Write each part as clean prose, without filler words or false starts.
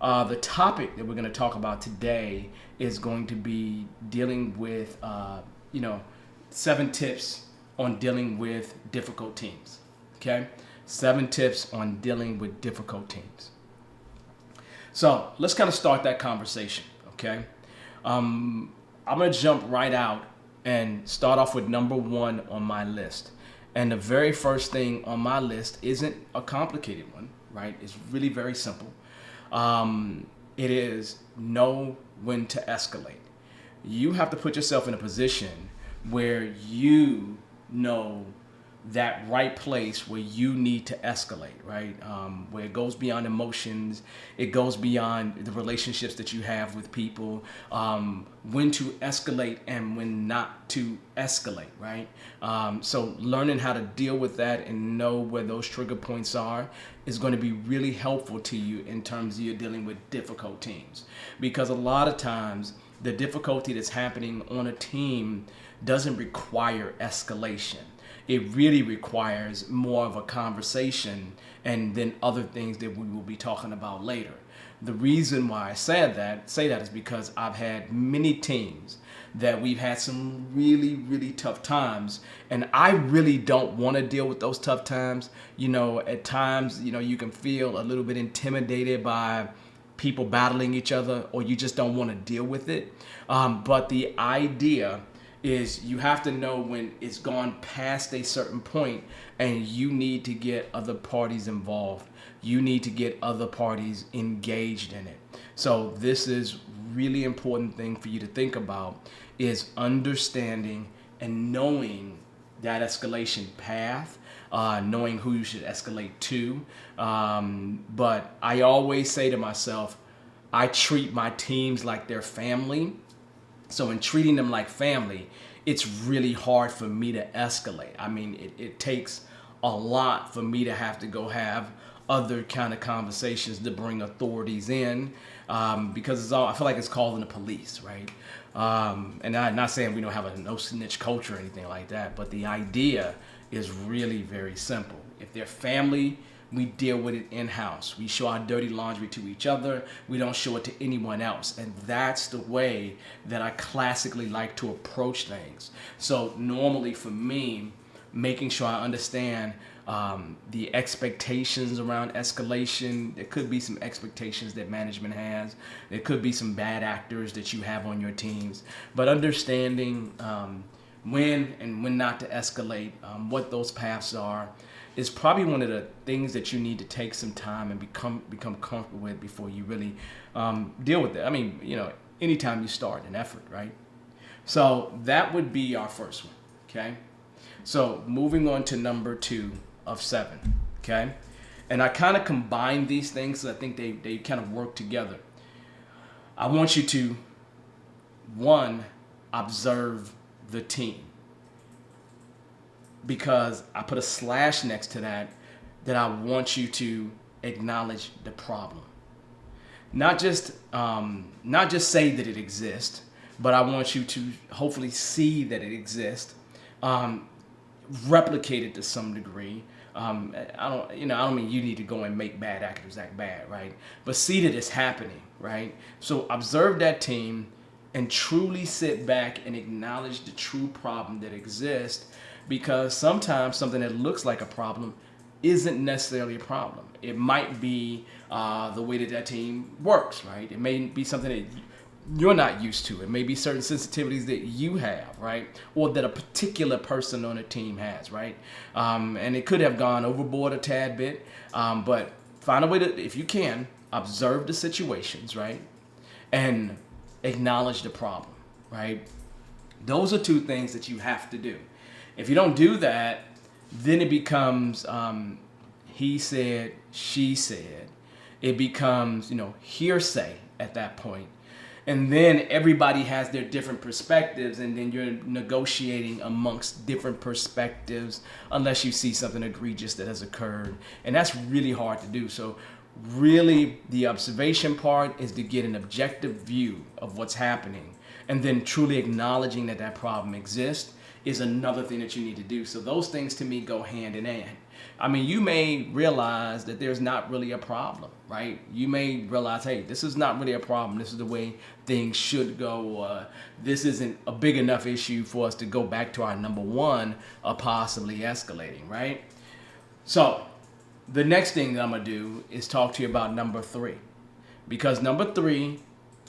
The topic that we're going to talk about today is going to be dealing with, 7 tips on dealing with difficult teams. Okay? 7 tips on dealing with difficult teams. So let's kind of start that conversation. Okay? I'm going to jump right out and start off with number 1 on my list. And the very first thing on my list isn't a complicated one, right? It's really very simple. It is know when to escalate. You have to put yourself in a position where you know that right place where you need to escalate, right? Where it goes beyond emotions, it goes beyond the relationships that you have with people, when to escalate and when not to escalate, right? So learning how to deal with that and know where those trigger points are is going to be really helpful to you in terms of you dealing with difficult teams. Because a lot of times the difficulty that's happening on a team doesn't require escalation. It really requires more of a conversation and then other things that we will be talking about later. The reason why I say that is because I've had many teams that we've had some really, really tough times, and I really don't want to deal with those tough times. At times, you can feel a little bit intimidated by people battling each other, or you just don't want to deal with it. But the idea is you have to know when it's gone past a certain point and you need to get other parties involved. You need to get other parties engaged in it. So this is really important thing for you to think about is understanding and knowing that escalation path, knowing who you should escalate to. But I always say to myself, I treat my teams like they're family. So in treating them like family, it's really hard for me to escalate. I mean, it takes a lot for me to have to go have other kind of conversations to bring authorities in, because I feel like it's calling the police, right? And I'm not saying we don't have a no snitch culture or anything like that, but the idea is really very simple. If they're family, we deal with it in-house. We show our dirty laundry to each other. We don't show it to anyone else. And that's the way that I classically like to approach things. So normally for me, making sure I understand the expectations around escalation. There could be some expectations that management has. There could be some bad actors that you have on your teams. But understanding when and when not to escalate, what those paths are, is probably one of the things that you need to take some time and become comfortable with before you really deal with it. I mean, anytime you start an effort, right? So that would be our first one, okay? So moving on to number 2 of 7, okay? And I kind of combine these things because I think they kind of work together. I want you to, 1, observe the team. Because I put a slash next to that I want you to acknowledge the problem. Not just say that it exists, but I want you to hopefully see that it exists, replicate it to some degree. I don't mean you need to go and make bad actors act bad, right? But see that it's happening, right? So observe that team and truly sit back and acknowledge the true problem that exists. Because sometimes something that looks like a problem isn't necessarily a problem. It might be the way that team works, right? It may be something that you're not used to. It may be certain sensitivities that you have, right? Or that a particular person on a team has, right? And it could have gone overboard a tad bit, but find a way to, if you can, observe the situations, right? And acknowledge the problem, right? Those are 2 things that you have to do. If you don't do that, then it becomes he said, she said. It becomes, hearsay at that point. And then everybody has their different perspectives, and then you're negotiating amongst different perspectives unless you see something egregious that has occurred. And that's really hard to do. So really the observation part is to get an objective view of what's happening, and then truly acknowledging that problem exists is another thing that you need to do. So those things to me go hand in hand. I mean, you may realize that there's not really a problem, right? You may realize, hey, this is not really a problem. This is the way things should go. This isn't a big enough issue for us to go back to our number one or possibly escalating, right? So the next thing that I'm going to do is talk to you about number 3. Because number 3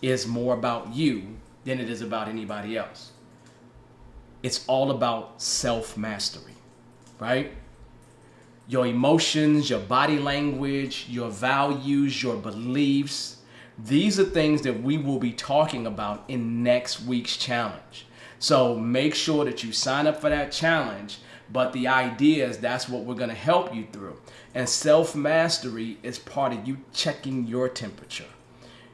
is more about you than it is about anybody else. It's all about self-mastery, right? Your emotions, your body language, your values, your beliefs. These are things that we will be talking about in next week's challenge. So make sure that you sign up for that challenge. But the idea is that's what we're going to help you through. And self-mastery is part of you checking your temperature.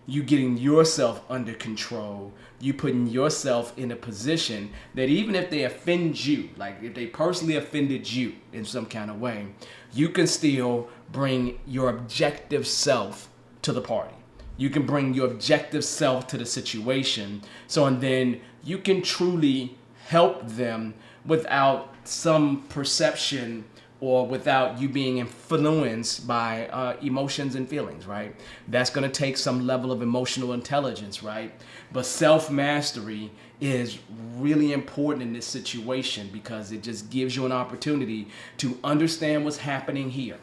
You getting yourself under control. You putting yourself in a position that even if they offend you, like if they personally offended you in some kind of way, you can still bring your objective self to the party. You can bring your objective self to the situation. And then you can truly help them without some perception or without you being influenced by emotions and feelings, right? That's going to take some level of emotional intelligence, right? But self-mastery is really important in this situation because it just gives you an opportunity to understand what's happening here,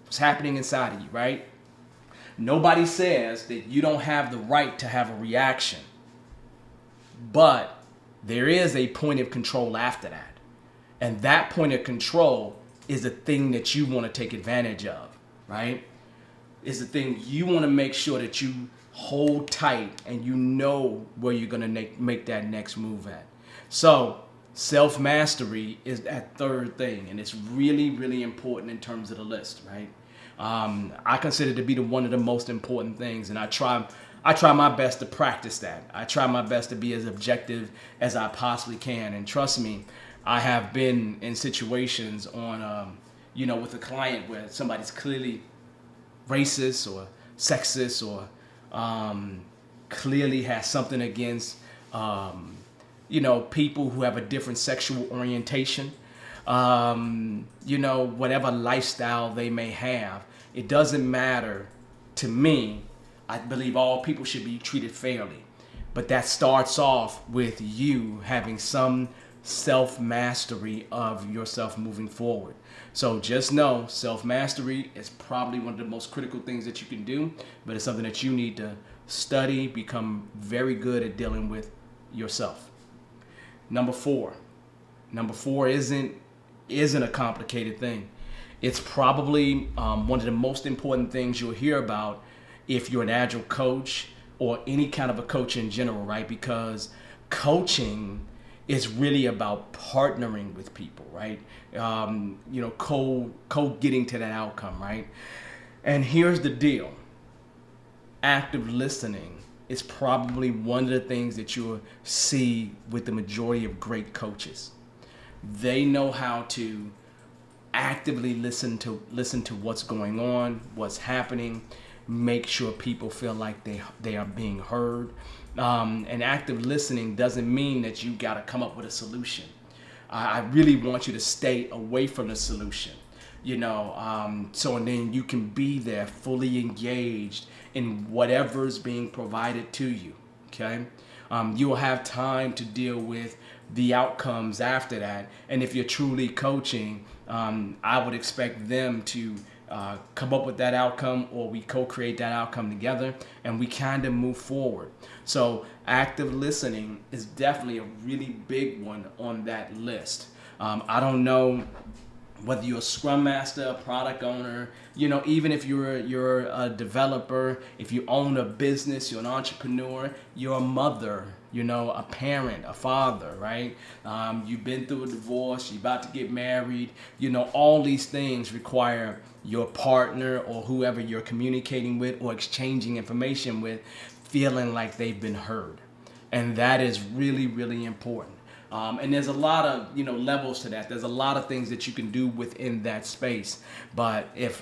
what's happening inside of you, right? Nobody says that you don't have the right to have a reaction, but there is a point of control after that. And that point of control is the thing that you want to take advantage of, right? Is the thing you want to make sure that you hold tight and you know where you're going to make that next move at. So self-mastery is that third thing, and it's really, really important in terms of the list, right? I consider it to be one of the most important things, and I try my best to practice that. I try my best to be as objective as I possibly can, and trust me, I have been in situations with a client where somebody's clearly racist or sexist or clearly has something against, people who have a different sexual orientation, whatever lifestyle they may have. It doesn't matter to me. I believe all people should be treated fairly. But that starts off with you having some self-mastery of yourself moving forward. So just know self-mastery is probably one of the most critical things that you can do, but it's something that you need to study, become very good at dealing with yourself. Number 4 isn't a complicated thing. It's probably one of the most important things you'll hear about if you're an agile coach or any kind of a coach in general, right? Because coaching is really about partnering with people, right? Getting to that outcome, right? And here's the deal. Active listening is probably one of the things that you'll see with the majority of great coaches. They know how to actively listen to what's going on, what's happening, make sure people feel like they are being heard. And active listening doesn't mean that you got to come up with a solution. I really want you to stay away from the solution, and then you can be there fully engaged in whatever's being provided to you, okay? You will have time to deal with the outcomes after that. And if you're truly coaching, I would expect them to come up with that outcome, or we co-create that outcome together and we kind of move forward. So active listening is definitely a really big one on that list. I don't know whether you're a scrum master, a product owner, even if you're a developer, if you own a business, you're an entrepreneur, you're a mother, a parent, a father, right? You've been through a divorce, you're about to get married, all these things require your partner or whoever you're communicating with or exchanging information with feeling like they've been heard. And that is really, really important. And there's a lot of levels to that. There's a lot of things that you can do within that space. But if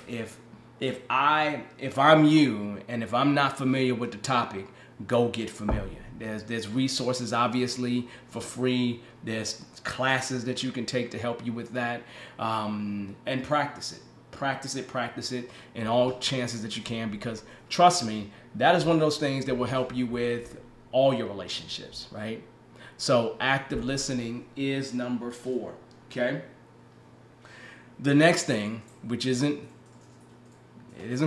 I'm you and if I'm not familiar with the topic, go get familiar. There's resources, obviously, for free. There's classes that you can take to help you with that, and practice it. Practice it in all chances that you can, because trust me, that is one of those things that will help you with all your relationships, right? So active listening is number 4, okay? The next thing, which isn't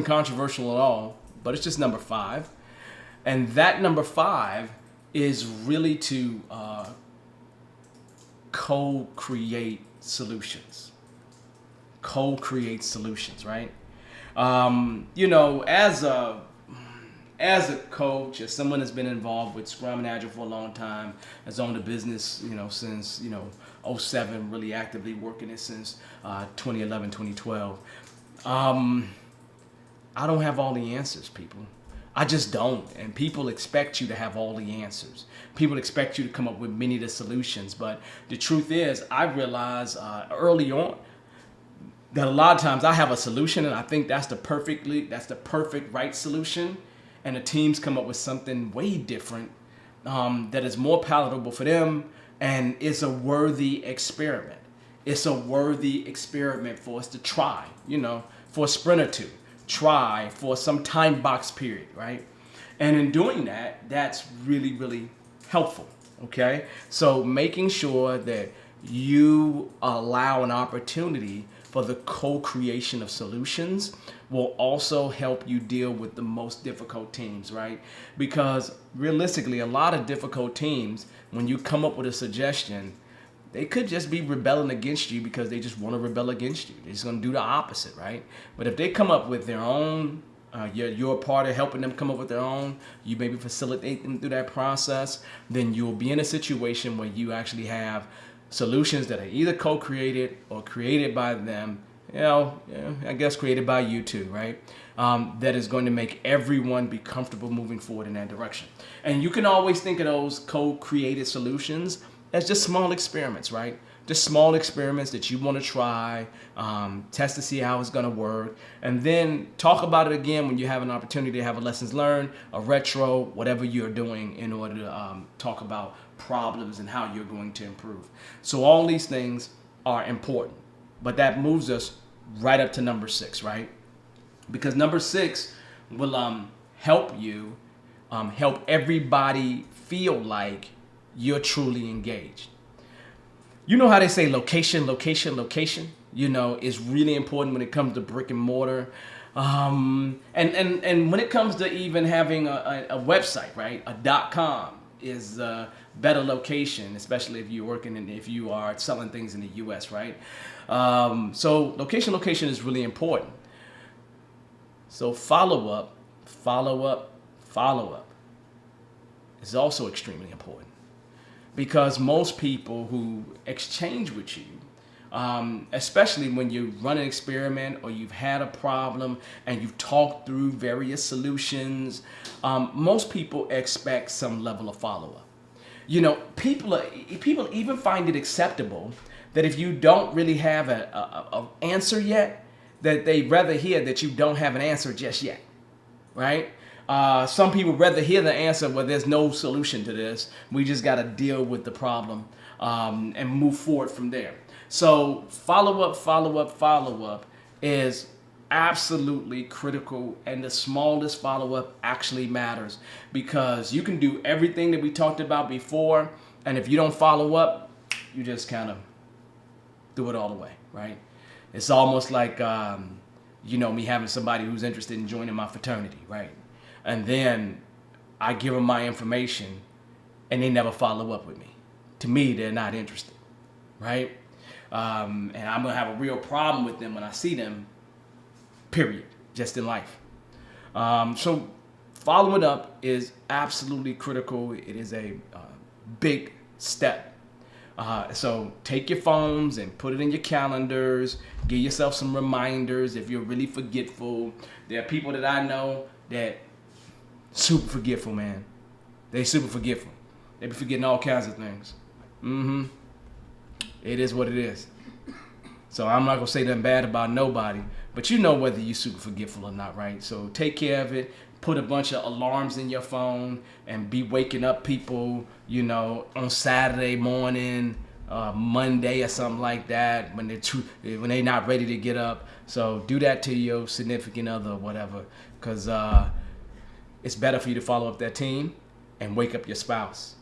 controversial at all, but it's just number 5. And that number 5 is really to co-create solutions. Co-create solutions, right? As a coach, as someone that's been involved with Scrum and Agile for a long time, has owned a business, since, 07, really actively working it since 2011, 2012. I don't have all the answers, people. I just don't. And people expect you to have all the answers. People expect you to come up with many of the solutions. But the truth is, I realized early on that a lot of times I have a solution and I think that's the perfect right solution. And the teams come up with something way different that is more palatable for them, and it's a worthy experiment. It's a worthy experiment for us to try, for a sprint or two, try for some time box period, right? And in doing that, that's really, really helpful, okay? So making sure that you allow an opportunity for the co-creation of solutions will also help you deal with the most difficult teams, right? Because realistically, a lot of difficult teams, when you come up with a suggestion, they could just be rebelling against you because they just want to rebel against you. They're just going to do the opposite, right? But if they come up with their own, you're a part of helping them come up with their own, you maybe facilitate them through that process, then you'll be in a situation where you actually have solutions that are either co-created or created by them, I guess created by you too, right? That is going to make everyone be comfortable moving forward in that direction. And you can always think of those co-created solutions as just small experiments, right? Just small experiments that you want to try, test to see how it's going to work, and then talk about it again when you have an opportunity to have a lessons learned, a retro, whatever you're doing in order to talk about problems and how you're going to improve. So all these things are important, but that moves us right up to number 6, right? Because number 6 will help you, help everybody feel like you're truly engaged. You know how they say location is really important when it comes to brick and mortar. And when it comes to even having a website, right? A .com is a better location, especially if you're working and if you are selling things in the US, right? So location is really important. So follow up is also extremely important, because most people who exchange with you, especially when you run an experiment or you've had a problem and you've talked through various solutions, most people expect some level of follow-up. People even find it acceptable that if you don't really have an answer yet, that they'd rather hear that you don't have an answer just yet, right? Some people rather hear the answer, well, there's no solution to this. We just got to deal with the problem and move forward from there. So follow up is absolutely critical, and the smallest follow-up actually matters, because you can do everything that we talked about before, and if you don't follow up, you just kind of do it all away, right? It's almost like, me having somebody who's interested in joining my fraternity, right? And then I give them my information and they never follow up with me. To me, they're not interested, right? And I'm going to have a real problem with them when I see them, period, just in life. So following up is absolutely critical. It is a big step. So take your phones and put it in your calendars. Give yourself some reminders if you're really forgetful. There are people that I know that super forgetful, man. They super forgetful. They be forgetting all kinds of things. It is what it is. So I'm not gonna say nothing bad about nobody, but you know whether you're super forgetful or not, right? So take care of it. put a bunch of alarms in your phone and be waking up people, you know, on Saturday morning, Monday or something like that when they're not ready to get up. So do that to your significant other or whatever, because it's better for you to follow up that team and wake up your spouse.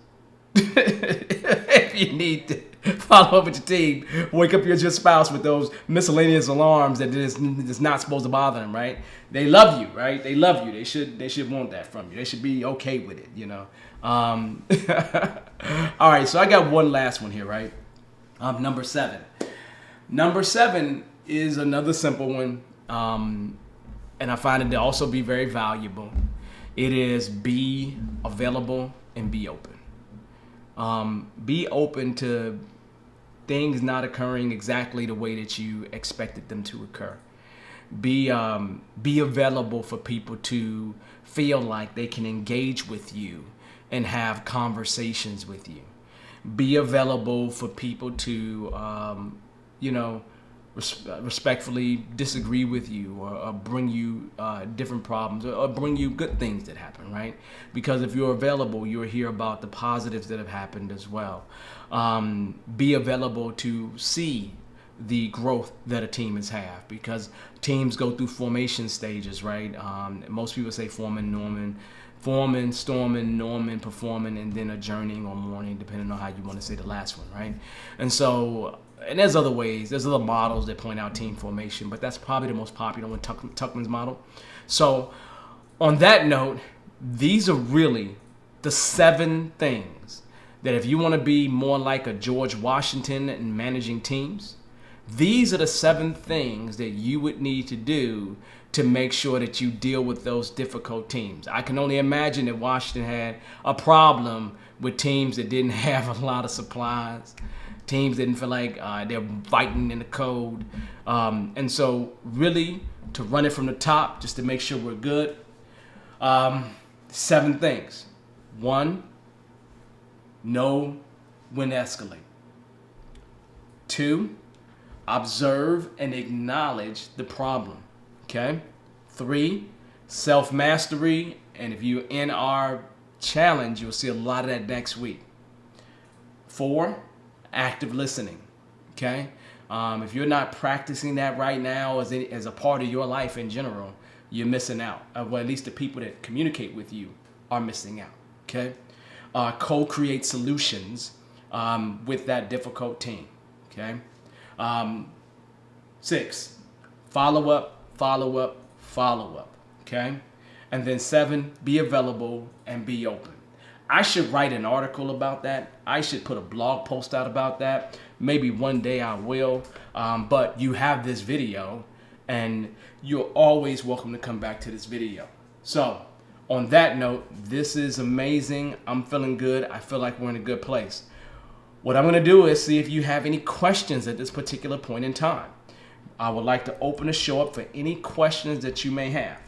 If you need to follow up with your team, wake up your spouse with those miscellaneous alarms that is not supposed to bother them, right? They love you, right? They love you. They should want that from you. They should be okay with it, you know. All right, so I got one last one here, right? Number 7. Number 7 is another simple one, and I find it to also be very valuable. It is be available and be open. Be open to things not occurring exactly the way that you expected them to occur. Be available for people to feel like they can engage with you and have conversations with you. Be available for people to, respectfully disagree with you or bring you different problems or bring you good things that happen, right? Because if you're available, you'll hear about the positives that have happened as well. Be available to see the growth that a team has had, because teams go through formation stages, right? Most people say forming, storming, norming, performing, and then adjourning or mourning, depending on how you want to say the last one, right? And there's other ways, there's other models that point out team formation, but that's probably the most popular one, Tuckman's model. So on that note, these are really the 7 things that if you want to be more like a George Washington in managing teams, these are the 7 things that you would need to do to make sure that you deal with those difficult teams. I can only imagine that Washington had a problem with teams that didn't have a lot of supplies. Teams didn't feel like they're fighting in the cold. And so really, to run it from the top, just to make sure we're good, 7 things. 1, know when to escalate. 2, observe and acknowledge the problem. Okay? 3, self-mastery. And if you're in our challenge, you'll see a lot of that next week. 4, active listening. Okay? If you're not practicing that right now as a part of your life in general, you're missing out. Well, at least the people that communicate with you are missing out. Okay? Co-create solutions with that difficult team. Okay? 6, follow up. Okay? And then 7, be available and be open. I should write an article about that. I should put a blog post out about that. Maybe one day I will. But you have this video and you're always welcome to come back to this video. So on that note, this is amazing. I'm feeling good. I feel like we're in a good place. What I'm going to do is see if you have any questions at this particular point in time. I would like to open the show up for any questions that you may have.